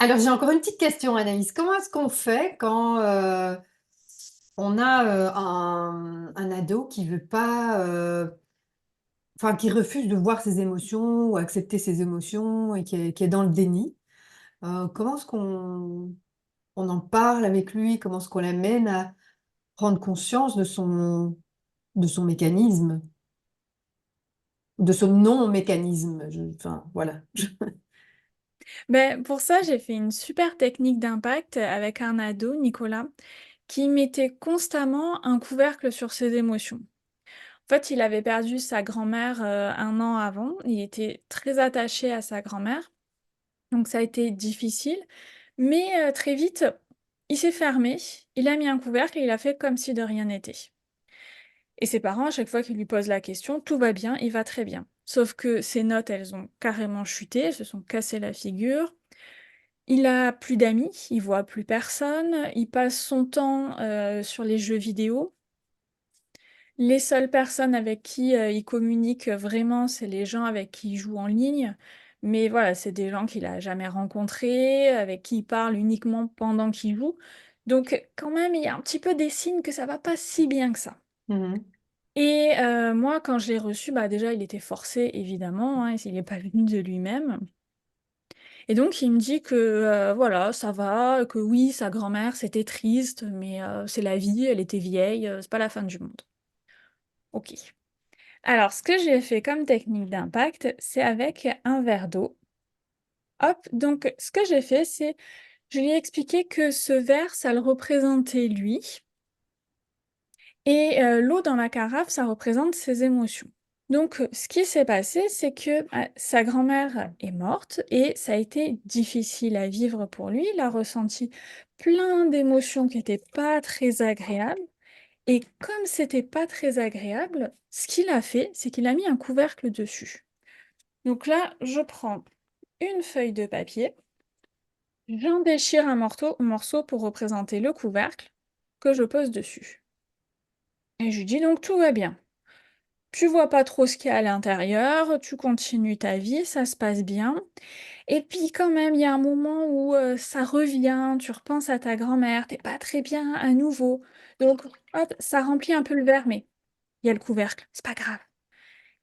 Alors, j'ai encore une petite question, Anaïs. Comment est-ce qu'on fait quand on a un ado qui veut pas, enfin, qui refuse de voir ses émotions ou accepter ses émotions et qui est dans le déni? Comment est-ce qu'on en parle avec lui? Comment est-ce qu'on l'amène à prendre conscience de son mécanisme, de son non-mécanisme? Enfin, voilà. Ben, pour ça, j'ai fait une super technique d'impact avec un ado, Nicolas, qui mettait constamment un couvercle sur ses émotions. En fait, il avait perdu sa grand-mère 1 an avant. Il était très attaché à sa grand-mère, donc ça a été difficile. Mais très vite, il s'est fermé, il a mis un couvercle et il a fait comme si de rien n'était. Et ses parents, à chaque fois qu'ils lui posent la question, tout va bien, il va très bien. Sauf que ses notes, elles ont carrément chuté, elles se sont cassées la figure. Il a plus d'amis, il voit plus personne, il passe son temps, sur les jeux vidéo. Les seules personnes avec qui, il communique vraiment, c'est les gens avec qui il joue en ligne. Mais voilà, c'est des gens qu'il a jamais rencontrés, avec qui il parle uniquement pendant qu'il joue. Donc quand même, il y a un petit peu des signes que ça va pas si bien que ça. Mhm. Et moi, quand je l'ai reçu, bah, déjà, il était forcé évidemment, hein, il est pas venu de lui-même. Et donc il me dit que, voilà, ça va, que oui, sa grand-mère, c'était triste, mais c'est la vie, elle était vieille, c'est pas la fin du monde. OK. Alors ce que j'ai fait comme technique d'impact, c'est avec un verre d'eau. Hop, donc ce que j'ai fait, c'est je lui ai expliqué que ce verre, ça le représentait lui et l'eau dans la carafe, ça représente ses émotions. Donc ce qui s'est passé, c'est que, sa grand-mère est morte et ça a été difficile à vivre pour lui. Il a ressenti plein d'émotions qui étaient pas très agréables et comme c'était pas très agréable, ce qu'il a fait, c'est qu'il a mis un couvercle dessus. Donc là, je prends une feuille de papier, j'en déchire un morceau pour représenter le couvercle que je pose dessus et je lui dis: «Donc tout va bien. Tu vois pas trop ce qu'il y a à l'intérieur, tu continues ta vie, ça se passe bien. Et puis quand même, il y a un moment où, ça revient, tu repenses à ta grand-mère, tu pas très bien à nouveau. Donc hop, ça remplit un peu le verre, mais il y a le couvercle, c'est pas grave.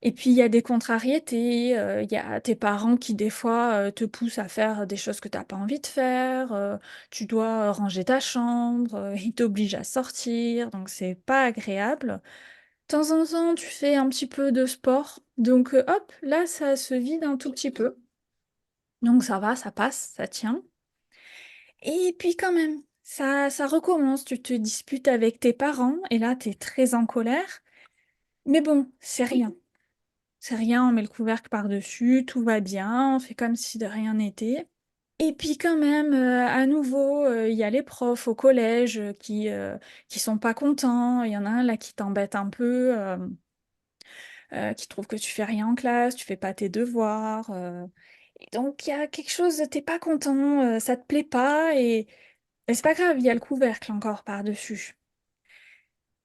Et puis il y a des contrariétés, il y a tes parents qui des fois, te poussent à faire des choses que tu pas envie de faire, tu dois ranger ta chambre, ils t'obligent à sortir, donc c'est pas agréable. De temps en temps, tu fais un petit peu de sport, donc hop, là, ça se vide un tout petit peu. Donc ça va, ça passe, ça tient. Et puis quand même, ça recommence, tu te disputes avec tes parents et là, tu es très en colère. Mais bon, c'est rien. C'est rien, on met le couvercle par-dessus, tout va bien, on fait comme si de rien n'était. Et puis quand même, à nouveau, il y a les profs au collège, qui sont pas contents. Il y en a un là qui t'embête un peu, qui trouve que tu fais rien en classe, tu fais pas tes devoirs, et donc il y a quelque chose, tu pas content, ça te plaît pas et c'est pas grave, il y a le couvercle encore par-dessus.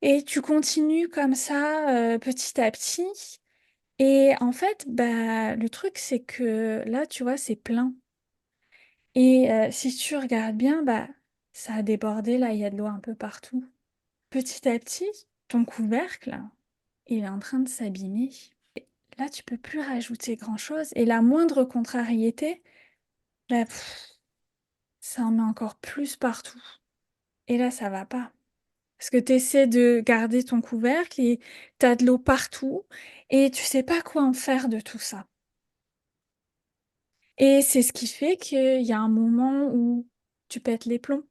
Et tu continues comme ça, petit à petit et en fait, bah, le truc c'est que là, tu vois, c'est plein et si tu regardes bien, bah, ça a débordé, là, il y a de l'eau un peu partout. Petit à petit, ton couvercle, il est en train de s'abîmer. Là, tu peux plus rajouter grand-chose et la moindre contrariété, bah, ça en met encore plus partout et là, ça va pas. Parce que tu essaies de garder ton couvercle et tu as de l'eau partout et tu sais pas quoi en faire de tout ça. Et c'est ce qui fait qu'il y a un moment où tu pètes les plombs,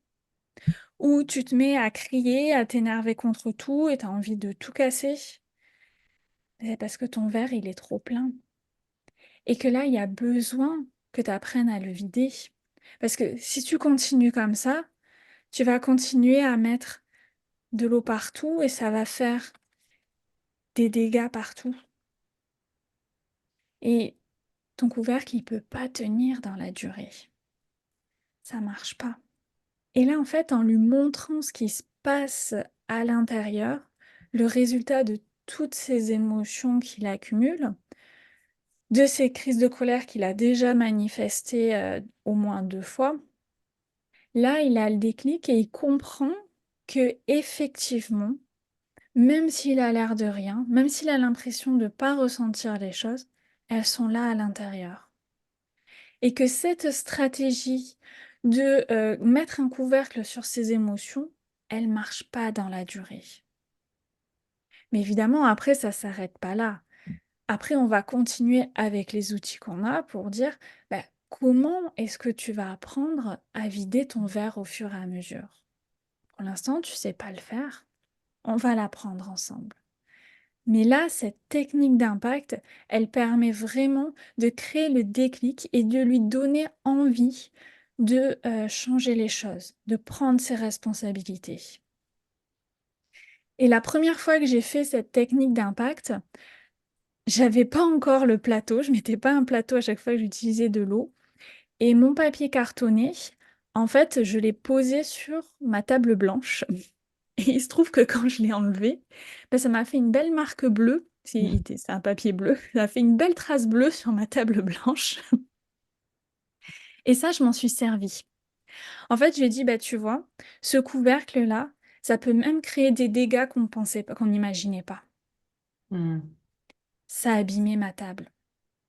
où tu te mets à crier, à t'énerver contre tout et tu as envie de tout casser. C'est parce que ton verre, il est trop plein. Et que là, il y a besoin que tu apprennes à le vider. Parce que si tu continues comme ça, tu vas continuer à mettre de l'eau partout et ça va faire des dégâts partout. Et ton couvercle, il peut pas tenir dans la durée. Ça marche pas. Et là, en fait, en lui montrant ce qui se passe à l'intérieur, le résultat de toutes ces émotions qu'il accumule, de ces crises de colère qu'il a déjà manifestées au moins 2 fois, Là, il a le déclic et il comprend que effectivement, même s'il a l'air de rien, même s'il a l'impression de ne pas ressentir les choses, elles sont là à l'intérieur. Et que cette stratégie de mettre un couvercle sur ses émotions, elle marche pas dans la durée. Mais évidemment, après, ça s'arrête pas là. Après, on va continuer avec les outils qu'on a pour dire bah, comment est-ce que tu vas apprendre à vider ton verre au fur et à mesure. Pour l'instant, tu sais pas le faire. On va l'apprendre ensemble. Mais là, cette technique d'impact, elle permet vraiment de créer le déclic et de lui donner envie de changer les choses, de prendre ses responsabilités. Et la première fois que j'ai fait cette technique d'impact, j'avais pas encore le plateau, je mettais pas un plateau à chaque fois que j'utilisais de l'eau. Et mon papier cartonné, en fait, je l'ai posé sur ma table blanche. Et il se trouve que quand je l'ai enlevé, ben, ça m'a fait une belle marque bleue. C'est un papier bleu. Ça a fait une belle trace bleue sur ma table blanche. Et ça, je m'en suis servi. En fait, j'ai dit, bah, tu vois, ce couvercle-là, ça peut même créer des dégâts qu'on pensait pas, qu'on n'imaginait pas. Mm. Ça a abîmé ma table.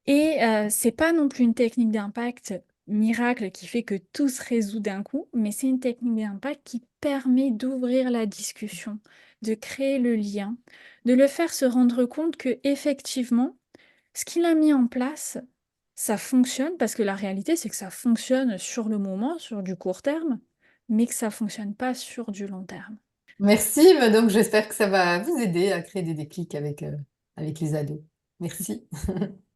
Et c'est pas non plus une technique d'impact miracle qui fait que tout se résout d'un coup, mais c'est une technique d'impact qui permet d'ouvrir la discussion, de créer le lien, de le faire se rendre compte que effectivement, ce qu'il a mis en place, ça fonctionne parce que la réalité c'est que ça fonctionne sur le moment, sur du court terme, mais que ça fonctionne pas sur du long terme. Merci, mais donc j'espère que ça va vous aider à créer des déclics avec les ados. Merci.